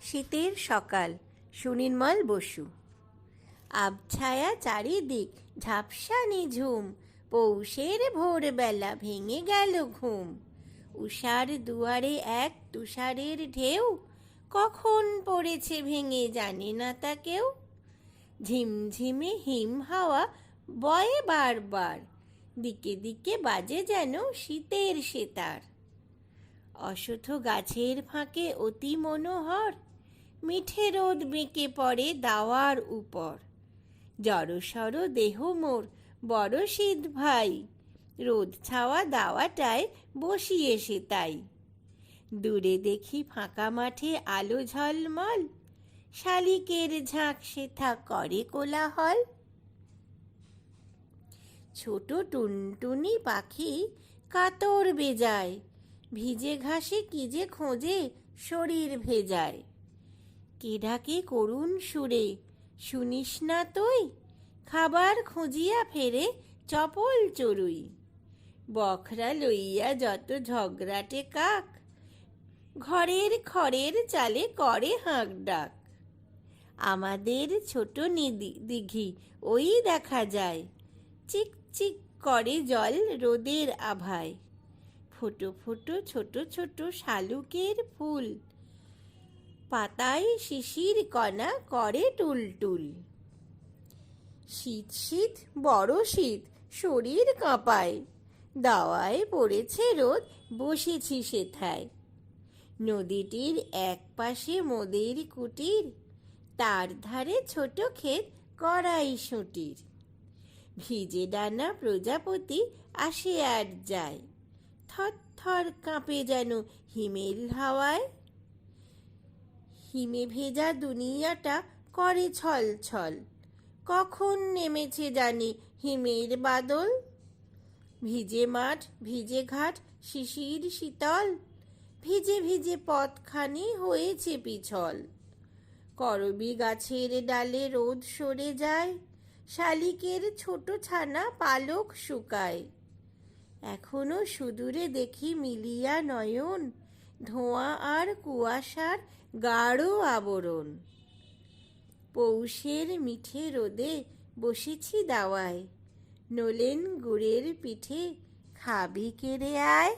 শীতের সকাল, সুনির্মল বসু। আবছায়া চারিদিক, ঝাপসা নিঝুম, পৌষের ভোরবেলা ভেঙে গেল ঘুম। উষার দুয়ারে এক তুষারের ঢেউ, কখন পড়েছে ভেঙে জানে না তা কেউ। ঝিমঝিমে হিম হাওয়া বয়ে বারবার, দিকে দিকে বাজে যেন শীতের সেতার। অশ্বত্থ গাছের ফাঁকে অতি মনোহর, মিঠে রোদ বেঁকে পড়ে দাওয়ার উপর। জড়সড় দেহ মোর বড় শীত ভাই, রোদ ছাওয়া দাওয়াটায় বসিয়েছে তাই। দূরে দেখি ফাঁকা মাঠে আলো ঝলমল, শালিকের ঝাঁক সেথা করে কোলাহল। ছোট টুনটুনি পাখি কাতর বেজায়, ভিজে ঘাসে কি যে খোঁজে শরীর ভেজায়। কে ডাকে করুণ সুরে, শুনিস না তুই? খাবার খুঁজিয়া ফেরে চপল চড়ুই। বখরা লইয়া যত ঝগড়াটে কাক, ঘরের খড়ের চালে করে হাঁক ডাক। আমাদের ছোট দিঘি ওই দেখা যায়, চিক চিক করে জল রোদের আভায়। ফোটো ফোটো ছোট ছোট শালুকের ফুল, পাতায় শিশির কণা করে টুলটুল। শীত শীত বড় শীত, শরীর কাঁপায়, দাওয়ায় পড়েছে রোদ বসেছি সেথায়। নদীটির এক পাশে মোদের কুটির, তার ধারে ছোট ক্ষেত কড়াইশুঁটির। ভিজে ডানা প্রজাপতি আসে আর যায়, থর থর কাঁপে যেন হিমেল হাওয়ায়। হিমে ভেজা দুনিয়াটা করে ছল ছল, কখন নেমেছে জানি হিমের বাদল। ভিজে মাঠ ভিজে ঘাট শিশির শীতল, ভিজে ভিজে পথখানি হয়েছে পিছল। করবী গাছের ডালে রোদ সরে যায়, শালিকের ছোট ছানা পালক শুকায়। এখনো সুদূরে দেখি মিলিয়া নয়ন, ধোঁয়া আর কুয়াশার গাঢ় আবরণ। পৌষের মিঠে রোদে বসেছি দাওয়ায়, নলেন গুড়ের পিঠে খাবি কেড়ে আয়।